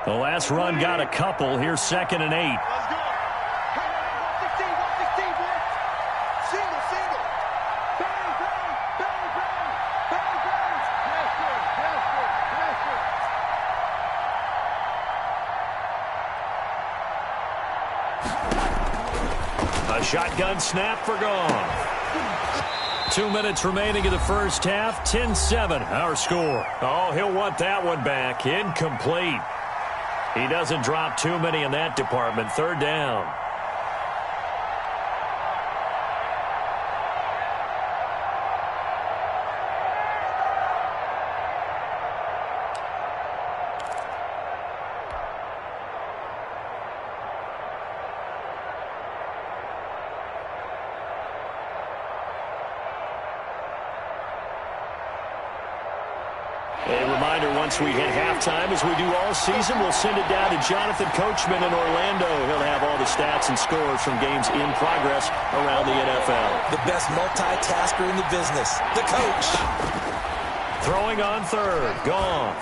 The last run got a couple. Here's 2nd and 8. A shotgun snap for gone. 2 minutes remaining in the first half. 10-7 our score. Oh, he'll want that one back. Incomplete. He doesn't drop too many in that department. 3rd down. Once we hit halftime, as we do all season, we'll send it down to Jonathan Coachman in Orlando. He'll have all the stats and scores from games in progress around the NFL. The best multitasker in the business, the coach. Throwing on 3rd, gone.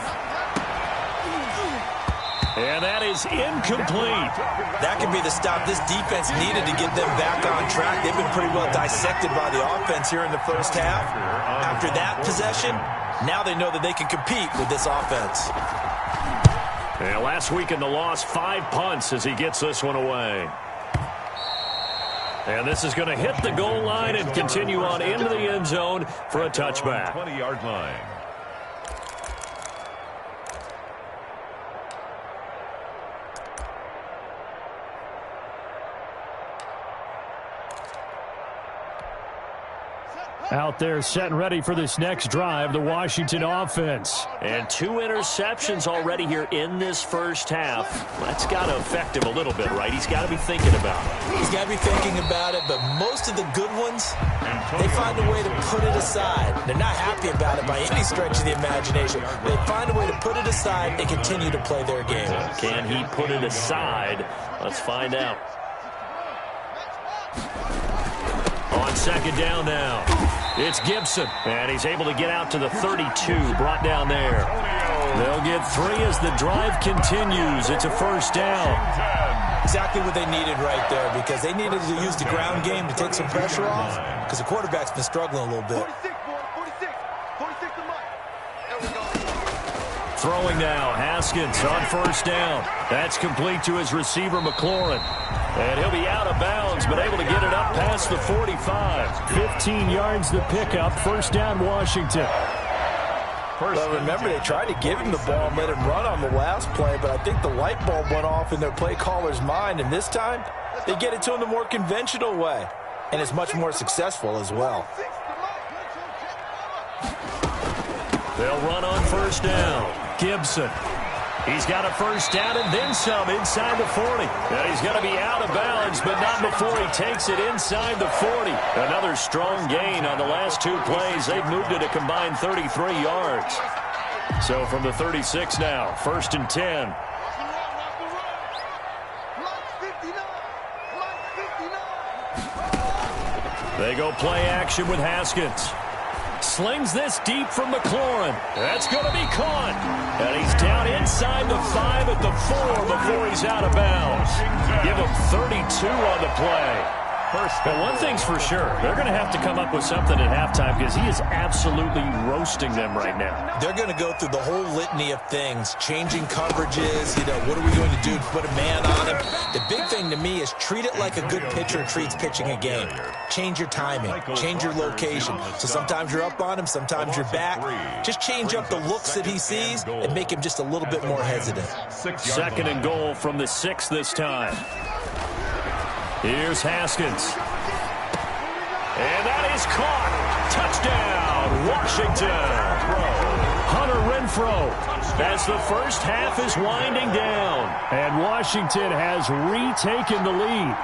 And that is incomplete. That could be the stop this defense needed to get them back on track. They've been pretty well dissected by the offense here in the first half. After that possession, now they know that they can compete with this offense. And last week in the loss, 5 punts as he gets this one away. And this is going to hit the goal line and continue on into the end zone for a touchback. 20-yard line. Out there set and ready for this next drive, the Washington offense. And 2 interceptions already here in this first half. That's got to affect him a little bit, right? He's got to be thinking about it. He's got to be thinking about it, but most of the good ones, they find a way to put it aside. They're not happy about it by any stretch of the imagination. They find a way to put it aside and continue to play their game. Can he put it aside? Let's find out. On 2nd down now, it's Gibson, and he's able to get out to the 32, brought down there. They'll get 3 as the drive continues. It's a 1st down. Exactly what they needed right there, because they needed to use the ground game to take some pressure off, because the quarterback's been struggling a little bit. Throwing now, Haskins on 1st down. That's complete to his receiver, McLaurin. And he'll be out of bounds, but able to get it up past the 45. 15 yards the pickup. 1st down, Washington. Well, remember, they tried to give him the ball and let him run on the last play, but I think the light bulb went off in their play caller's mind, and this time they get it to him the more conventional way, and it's much more successful as well. They'll run on 1st down. Gibson. He's got a 1st down and then some inside the 40. And he's going to be out of bounds, but not before he takes it inside the 40. Another strong gain on the last 2 plays. They've moved it a combined 33 yards. So from the 36 now, 1st and 10. They go play action with Haskins. Slings this deep from McLaurin. That's going to be caught. And he's down inside the 5 at the 4 before he's out of bounds. Give him 32 on the play. But one thing's for sure, they're going to have to come up with something at halftime because he is absolutely roasting them right now. They're going to go through the whole litany of things, changing coverages, what are we going to do to put a man on him? The big thing to me is treat it like a good pitcher treats pitching a game. Change your timing, change your location. So sometimes you're up on him, sometimes you're back. Just change up the looks that he sees and make him just a little bit more hesitant. 2nd and goal from the 6 this time. Here's Haskins. And that is caught. Touchdown, Washington. Hunter Renfrow as the first half is winding down. And Washington has retaken the lead.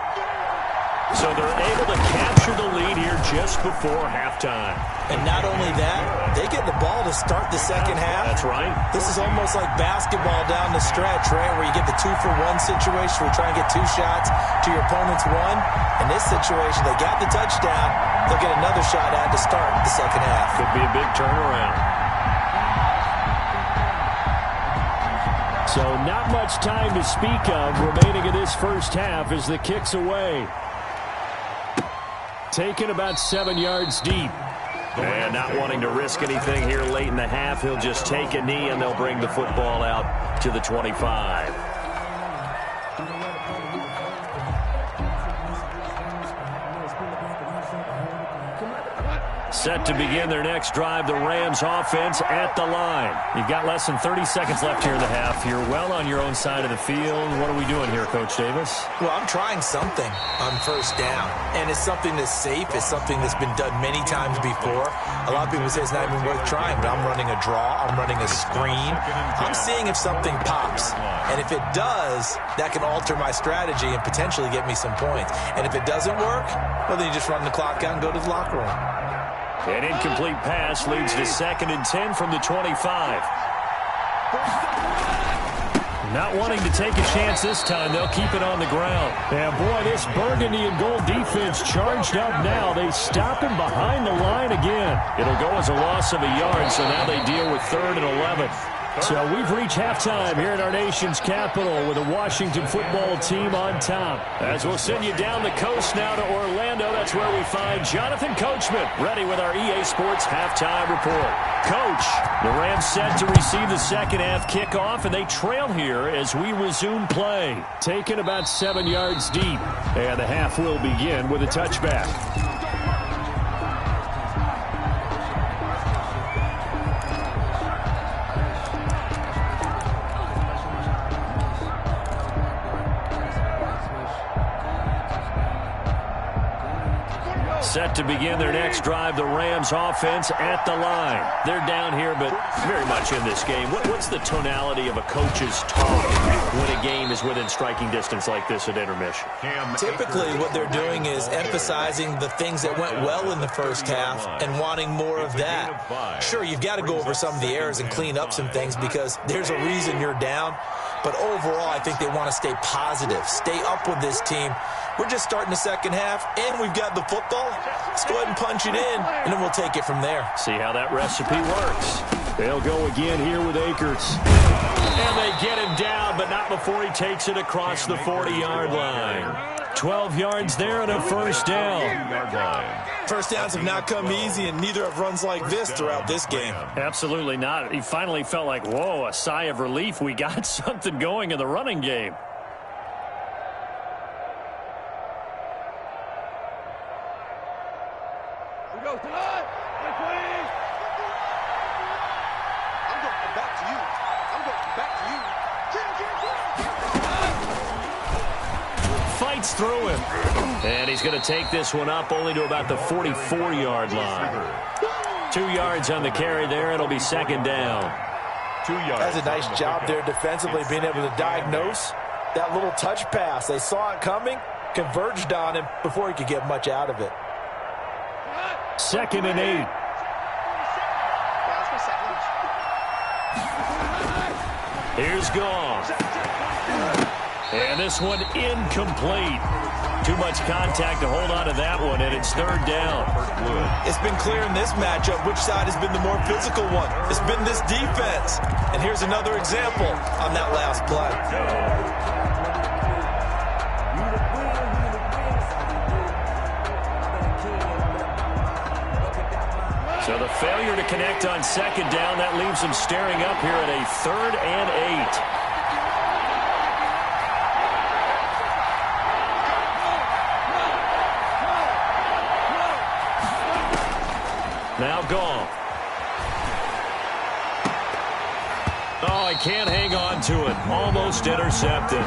So they're able to capture the lead here just before halftime. And not only that, they get the ball to start the second half. That's right. This is almost like basketball down the stretch, right, where you get the 2-for-1 situation where you try and get 2 shots to your opponent's 1. In this situation, they got the touchdown. They'll get another shot at to start the second half. Could be a big turnaround. So not much time to speak of remaining in this first half as the kick's away. Taken about 7 yards deep. And not wanting to risk anything here late in the half, he'll just take a knee and they'll bring the football out to the 25. Set to begin their next drive, the Rams offense at the line. You've got less than 30 seconds left here in the half. You're well on your own side of the field. What are we doing here, Coach Davis? Well, I'm trying something on first down, and it's something that's safe. It's something that's been done many times before. A lot of people say it's not even worth trying, but I'm running a draw. I'm running a screen. I'm seeing if something pops, and if it does, that can alter my strategy and potentially get me some points. And if it doesn't work, well, then you just run the clock out and go to the locker room. An incomplete pass leads to 2nd and 10 from the 25. Not wanting to take a chance this time, they'll keep it on the ground. And boy, this burgundy and gold defense charged up now. They stop him behind the line again. It'll go as a loss of a yard, so now they deal with 3rd and 11. So we've reached halftime here in our nation's capital with the Washington football team on top. As we'll send you down the coast now to Orlando, that's where we find Jonathan Coachman ready with our EA Sports halftime report. Coach, the Rams set to receive the second half kickoff, and they trail here as we resume play. Taken about 7 yards deep, and the half will begin with a touchback. Set to begin their next drive, the Rams offense at the line. They're down here, but very much in this game. What's the tonality of a coach's talk when a game is within striking distance like this at intermission? Typically, what they're doing is emphasizing the things that went well in the first half and wanting more of that. Sure, you've got to go over some of the errors and clean up some things because there's a reason you're down. But overall, I think they want to stay positive, stay up with this team. We're just starting the second half, and we've got the football. Let's go ahead and punch it in, and then we'll take it from there. See how that recipe works. They'll go again here with Akers. And they get him down, but not before he takes it across the 40-yard line. 12 yards there and a first down. First downs have not come easy, and neither have runs like this throughout this game. Absolutely not. He finally felt like, whoa, a sigh of relief. We got something going in the running game. We go tonight. I'm going back to you. I'm going back to you. Fights through him. And he's going to take this one up only to about the 44-yard line. 2 yards on the carry there. It'll be second down. 2 yards. That's a nice job there defensively, being able to diagnose that little touch pass. They saw it coming, converged on him before he could get much out of it. 2nd and 8. Here's Goff. And this one incomplete. Too much contact to hold on to that one, and it's third down. It's been clear in this matchup which side has been the more physical one. It's been this defense. And here's another example on that last play. So the failure to connect on second down, that leaves them staring up here at a 3rd and 8. Now Goff. Oh, I can't hang on to it. Almost intercepted.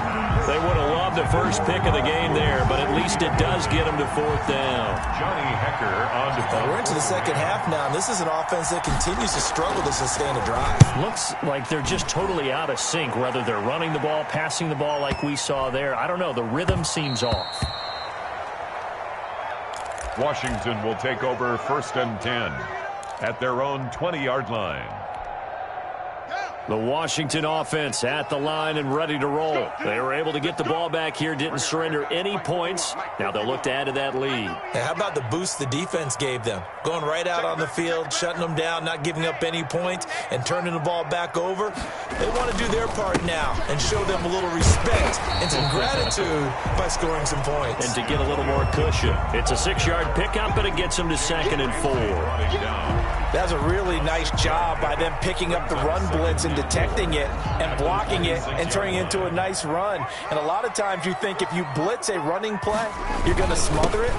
They would have loved the first pick of the game there, but at least it does get them to 4th down. Johnny Hecker on to We're into the second half now, and this is an offense that continues to struggle to sustain a drive. Looks like they're just totally out of sync, whether they're running the ball, passing the ball like we saw there. I don't know. The rhythm seems off. Washington will take over 1st and 10 at their own 20-yard line. The Washington offense at the line and ready to roll. They were able to get the ball back here, didn't surrender any points. Now they'll look to add to that lead. Hey, how about the boost the defense gave them? Going right out on the field, shutting them down, not giving up any points, and turning the ball back over. They want to do their part now and show them a little respect and some gratitude by scoring some points. And to get a little more cushion. It's a 6-yard pickup, but it gets them to 2nd and 4. That's a really nice job by them picking up the run blitz and detecting it and blocking it and turning it into a nice run. And a lot of times you think if you blitz a running play, you're going to smother it.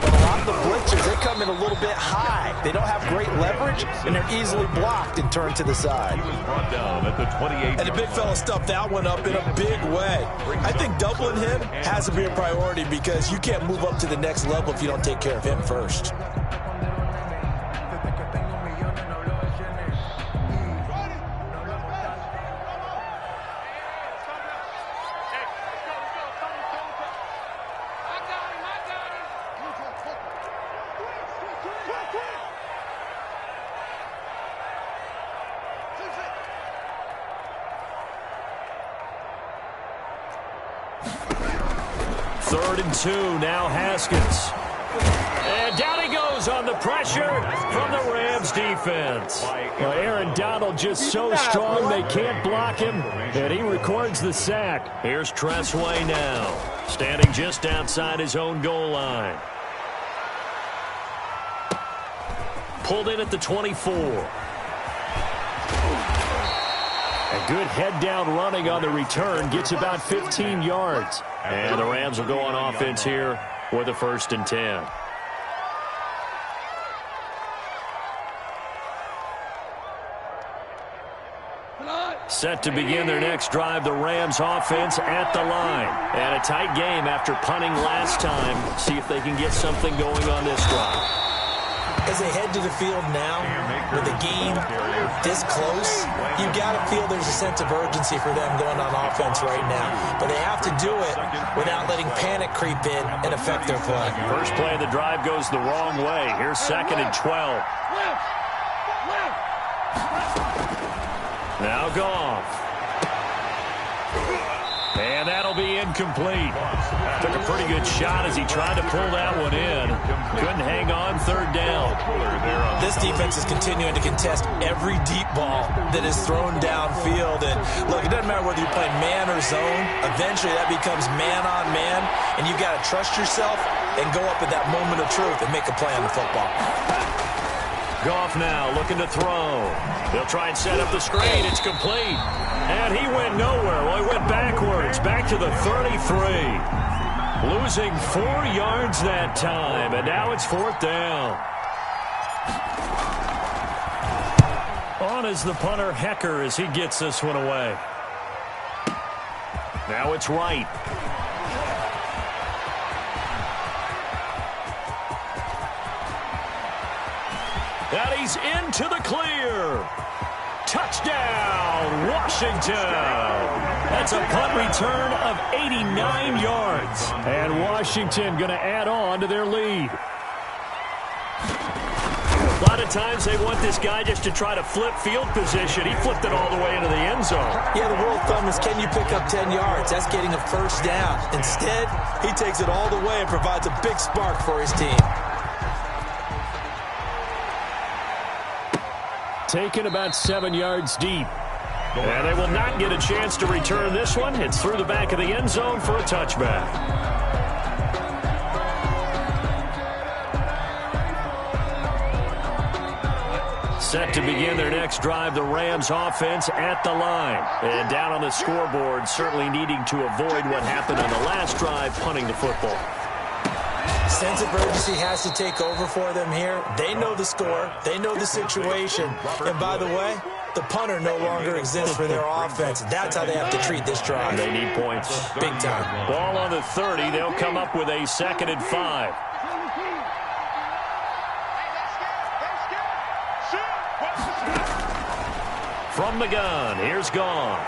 But a lot of the blitzers, they come in a little bit high. They don't have great leverage, and they're easily blocked and turned to the side. And the big fella stuffed that one up in a big way. I think doubling him has to be a priority because you can't move up to the next level if you don't take care of him first. Third and 2, now Haskins. And down he goes on the pressure from the Rams defense. Well, Aaron Donald just so strong they can't block him, and he records the sack. Here's Tressway now, standing just outside his own goal line. Pulled in at the 24. A good head-down running on the return, gets about 15 yards. And the Rams will go on offense here with a 1st and 10. Set to begin their next drive, the Rams offense at the line. And a tight game after punting last time. See if they can get something going on this drive. As they head to the field now, with the game this close, you got to feel there's a sense of urgency for them going on offense right now. But they have to do it without letting panic creep in and affect their play. First play of the drive goes the wrong way. Here's 2nd and 12. Now Goff. And that'll be incomplete. Took a pretty good shot as he tried to pull that one in. Couldn't hang on 3rd down. This defense is continuing to contest every deep ball that is thrown downfield. And look, it doesn't matter whether you're playing man or zone. Eventually that becomes man on man. And you got to trust yourself and go up at that moment of truth and make a play on the football. Goff now looking to throw. They'll try and set up the screen. It's complete. And he went nowhere. Well, he went backwards, back to the 33. Losing 4 yards that time, and now it's 4th down. On is the punter, Hecker, as he gets this one away. Now it's Wright. And he's into the clear. Touchdown, Washington. That's a punt return of 89 yards. And Washington going to add on to their lead. A lot of times they want this guy just to try to flip field position. He flipped it all the way into the end zone. Yeah, the rule of thumb is can you pick up 10 yards? That's getting a 1st down. Instead, he takes it all the way and provides a big spark for his team. Taken about 7 yards deep. And they will not get a chance to return this one. It's through the back of the end zone for a touchback. Set to begin their next drive, the Rams offense at the line. And down on the scoreboard, certainly needing to avoid what happened on the last drive, punting the football. Sense of urgency has to take over for them here. They know the score. They know the situation. And by the way, the punter no longer exists for their offense. That's how they have to treat this drive. They need points. Big time. Ball on the 30. They'll come up with a 2nd and 5. From the gun, here's Goff.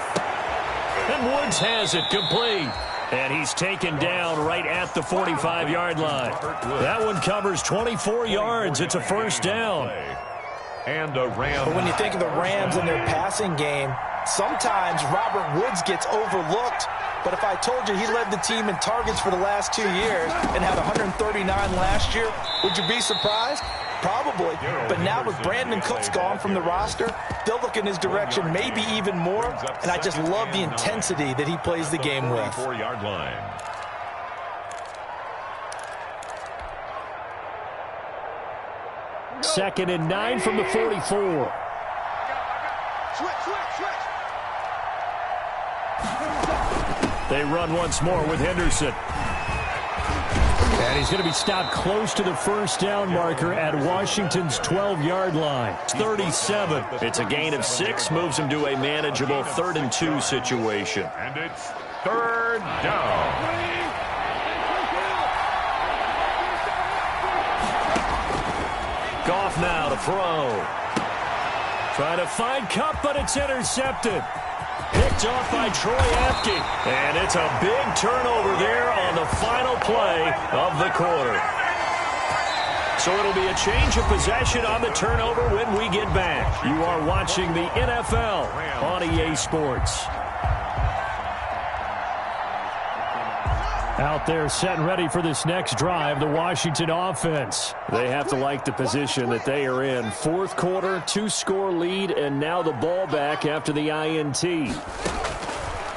And Woods has it complete. And he's taken down right at the 45-yard line. That one covers 24 yards. It's a 1st down. And a Ram. But when you think of the Rams and their passing game, Sometimes Robert Woods gets overlooked, but if I told you he led the team in targets for the last 2 years and had 139 last year, would you be surprised? Probably. But now with Brandon Cooks gone from the roster, they'll look in his direction maybe even more, and I just love the intensity that he plays the game with. 4-yard line. Second and 9 from the 44. They run once more with Henderson. And he's going to be stopped close to the first down marker at Washington's 12-yard line. It's 37. It's a gain of 6, moves him to a manageable 3rd and 2 situation. And it's 3rd down. Goff now to throw. Trying to find Kupp, but it's intercepted. Picked off by Troy Apke. And it's a big turnover there on the final play of the quarter. So it'll be a change of possession on the turnover when we get back. You are watching the NFL on EA Sports. Out there set and ready for this next drive, the Washington offense. They have to like the position that they are in. 4th quarter, 2-score lead, and now the ball back after the INT.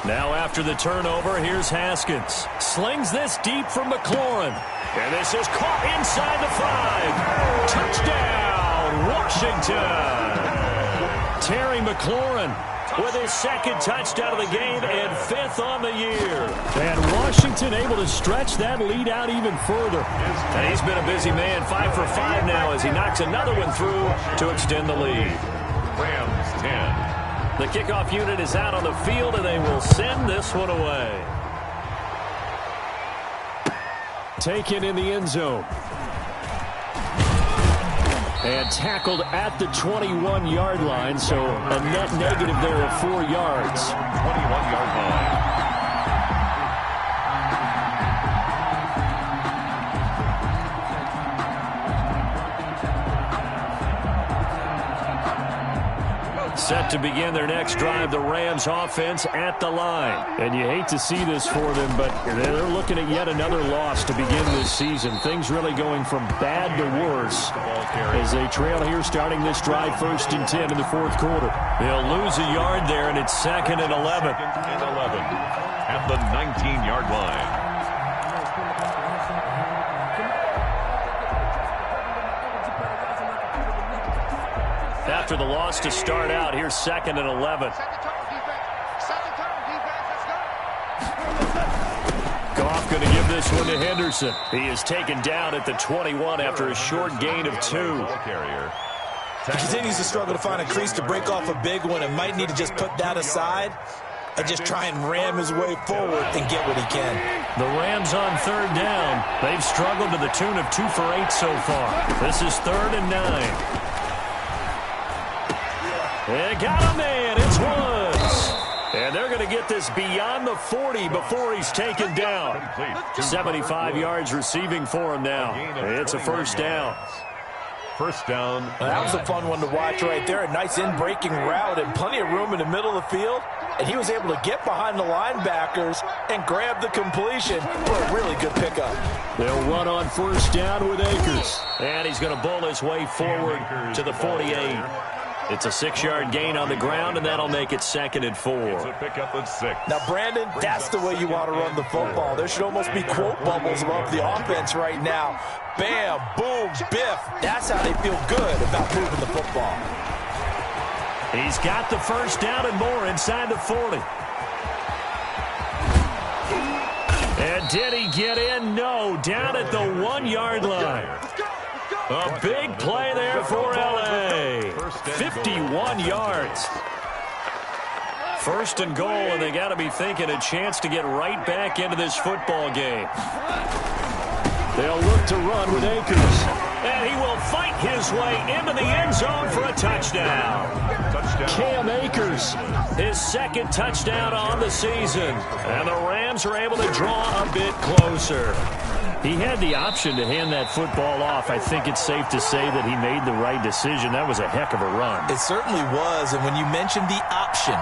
Now after the turnover, here's Haskins. Slings this deep from McLaurin. And this is caught inside the 5. Touchdown, Washington. Terry McLaurin with his 2nd touchdown of the game and 5th on the year. And Washington able to stretch that lead out even further. And he's been a busy man, 5 for 5 now as he knocks another one through to extend the lead. Rams 10. The kickoff unit is out on the field, and they will send this one away. Taken in the end zone. And tackled at the 21-yard line, so a net negative there of 4 yards. 21-yard line. Set to begin their next drive, the Rams offense at the line. And you hate to see this for them, but they're looking at yet another loss to begin this season. Things really going from bad to worse as they trail here starting this drive 1st and 10 in the 4th quarter. They'll lose a yard there, and it's 2nd and 11. 2nd and 11 at the 19-yard line. After the loss to start out, here's 2nd and 11. Goff going to give this one to Henderson. He is taken down at the 21 after a short gain of 2. He continues to struggle to find a crease to break off a big one and might need to just put that aside and just try and ram his way forward and get what he can. The Rams on 3rd down. They've struggled to the tune of 2 for 8 so far. This is 3rd and 9. They got a man. It's Woods. And they're going to get this beyond the 40 before he's taken down. 75 yards receiving for him now. It's a 1st down. 1st down. That was a fun one to watch right there. A nice in-breaking route and plenty of room in the middle of the field. And he was able to get behind the linebackers and grab the completion for a really good pickup. They'll run on 1st down with Akers. And he's going to bowl his way forward to the 48. It's a 6-yard gain on the ground, and that'll make it 2nd and 4. It's a pickup of 6. Now, Brandon, that's the way you want to run the football. There should almost be quote bubbles above the offense right now. Bam, boom, biff. That's how they feel good about moving the football. He's got the 1st down and more inside the 40. And did he get in? No, down at the 1-yard line. A big play there for L.A. 51 yards. 1st and goal, and they got to be thinking a chance to get right back into this football game. They'll look to run with Akers. And he will fight his way into the end zone for a touchdown. Cam Akers, his 2nd touchdown on the season. And the Rams are able to draw a bit closer. He had the option to hand that football off. I think it's safe to say that he made the right decision. That was a heck of a run. It certainly was. And when you mentioned the option,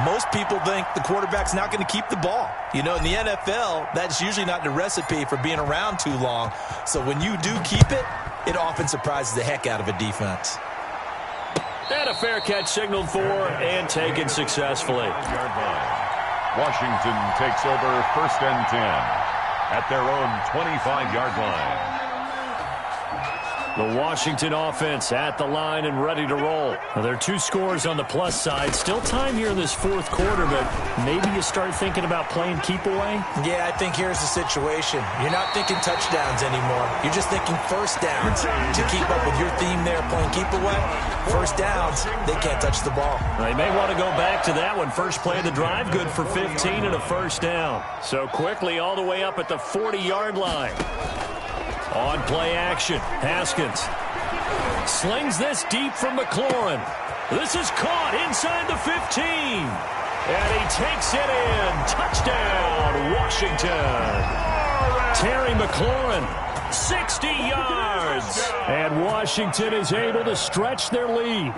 Most people think the quarterback's not going to keep the ball. You know, in the NFL, that's usually not the recipe for being around too long. So when you do keep it, it often surprises the heck out of a defense. And a fair catch signaled for and taken successfully. Washington takes over 1st and 10 at their own 25-yard line. The Washington offense at the line and ready to roll. Now, there are 2 scores on the plus side. Still time here in this 4th quarter, but maybe you start thinking about playing keep away? Yeah, I think here's the situation. You're not thinking touchdowns anymore. You're just thinking first downs. To keep up with your theme there, playing keep away, first downs, they can't touch the ball. They may want to go back to that one. First play of the drive, good for 15 and a first down. So quickly all the way up at the 40-yard line. On play action, Haskins slings this deep from McLaurin. This is caught inside the 15. And he takes it in. Touchdown, Washington. Terry McLaurin, 60 yards. And Washington is able to stretch their lead.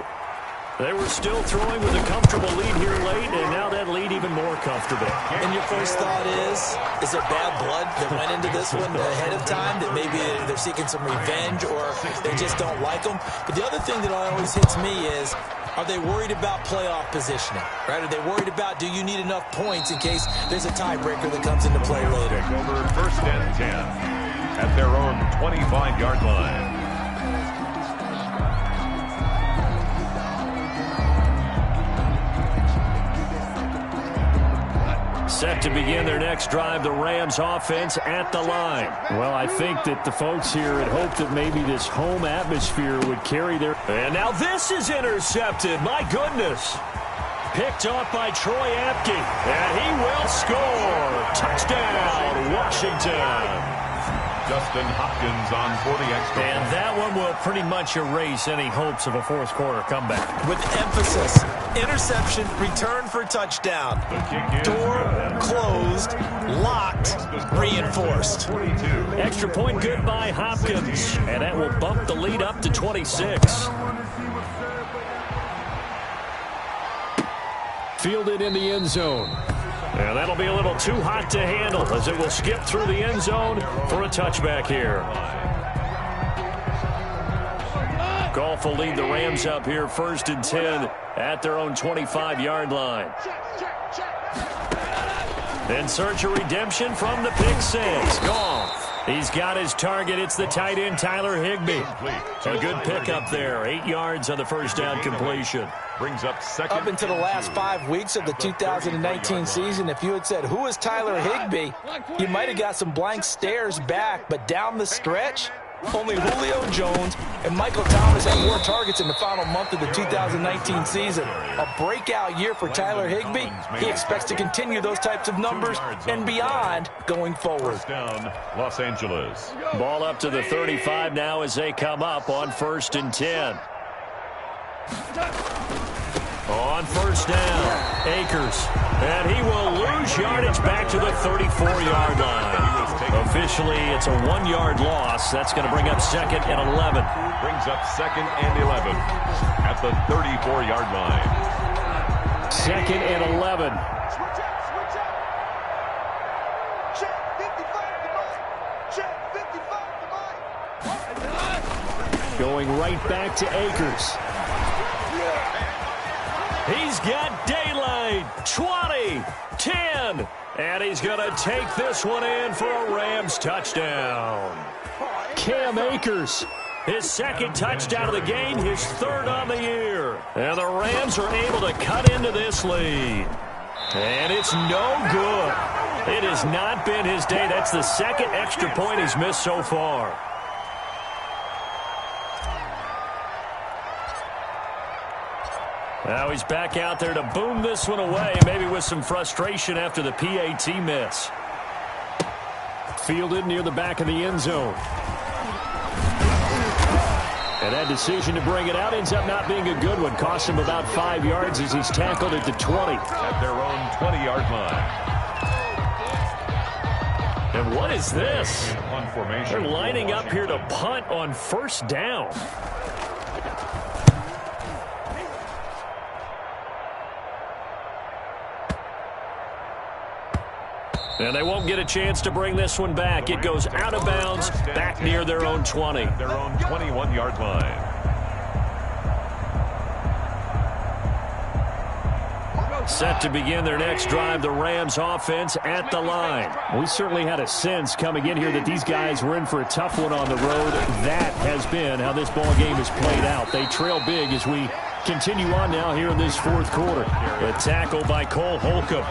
They were still throwing with a comfortable lead here late, and now that lead even more comfortable. And your first thought is there bad blood that went into this one ahead of time, that maybe they're seeking some revenge or they just don't like them? But the other thing that always hits me is, are they worried about playoff positioning? Right? Are they worried about, do you need enough points in case there's a tiebreaker that comes into play later? Over 1st and 10 at their own 25-yard line. Set to begin their next drive, the Rams offense at the line. Well, I think that the folks here had hoped that maybe this home atmosphere would carry their... And now this is intercepted. My goodness. Picked off by Troy Apke. And he will score. Touchdown, Washington. Justin Hopkins on for the extra. And that one will pretty much erase any hopes of a 4th quarter comeback. With emphasis, interception, return for touchdown. Door closed, locked, reinforced. Extra point good by Hopkins. And that will bump the lead up to 26. Fielded in the end zone. And that'll be a little too hot to handle as it will skip through the end zone for a touchback here. Goff will lead the Rams up here 1st and 10 at their own 25-yard line. In search of redemption from the pick 6. Goff. He's got his target. It's the tight end, Tyler Higbee. A good pickup there. 8 yards on the first down completion. Brings up second. Up into the last 5 weeks of the 2019 season, if you had said, who is Tyler Higbee, you might have got some blank stares back. But down the stretch, only Julio Jones and Michael Thomas had more targets in the final month of the 2019 season. A breakout year for Tyler Higbee. He expects to continue those types of numbers and beyond going forward. First down, Los Angeles. Ball up to the 35 now as they come up on 1st and 10. On first down, Akers. And he will lose yardage back to the 34-yard line. Officially, it's a 1-yard loss. That's going to bring up 2nd and 11. Brings up 2nd and 11 at the 34-yard line. 2nd and 11. Going right back to Akers. He's got daylight. 20, 10, and he's going to take this one in for a Rams touchdown. Cam Akers, his 2nd touchdown of the game, his 3rd on the year. And the Rams are able to cut into this lead. And it's no good. It has not been his day. That's the 2nd extra point he's missed so far. Now he's back out there to boom this one away, maybe with some frustration after the PAT miss. Fielded near the back of the end zone. And that decision to bring it out ends up not being a good one. Cost him about 5 yards as he's tackled at the 20. At their own 20-yard line. And what is this? They're lining up here to punt on first down. And they won't get a chance to bring this one back. It goes out of bounds, back near their own 20. Their own 21-yard line. Set to begin their next drive, the Rams offense at the line. We certainly had a sense coming in here that these guys were in for a tough one on the road. That has been how this ball game has played out. They trail big as we continue on now here in this fourth quarter. A tackle by Cole Holcomb.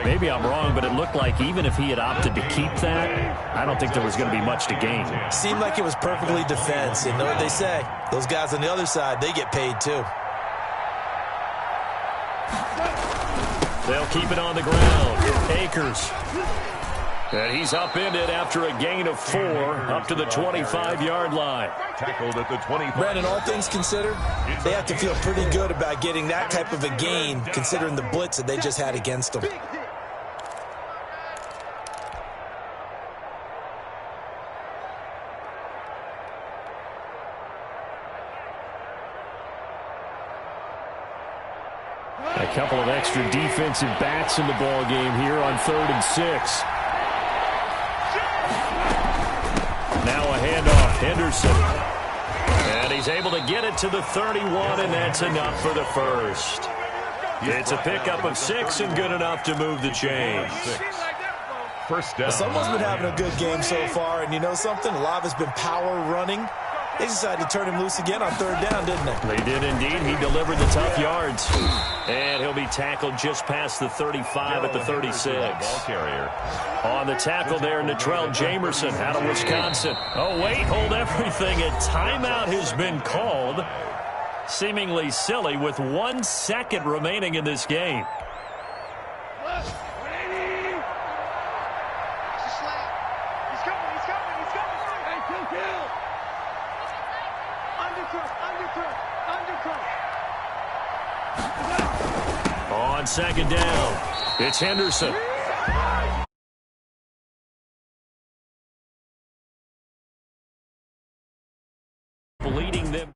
Maybe I'm wrong, but it looked like even if he had opted to keep that, I don't think there was going to be much to gain. Seemed like it was perfectly defense. And know what they say? Those guys on the other side, they get paid too. They'll keep it on the ground. Akers. And he's upended after a gain of 4 up to the 25-yard line. Tackled at the 25. Brandon, all things considered, they have to feel pretty good about getting that type of a gain considering the blitz that they just had against them. A couple of extra defensive backs in the ball game here on 3rd and 6. Now a handoff, Henderson. And he's able to get it to the 31, and that's enough for the first. It's a pickup of 6 and good enough to move the chains. First down. Someone's been having a good game so far, and you know something? A lot of it's been power running. They decided to turn him loose again on 3rd down, didn't they? They did indeed. He delivered the tough yards. And he'll be tackled just past the 35 at the 36. On the tackle there, Natrell Jamerson out of Wisconsin. Oh, wait, hold everything. A timeout has been called. Seemingly silly with 1 second remaining in this game. On 2nd down, it's Henderson. Leading them.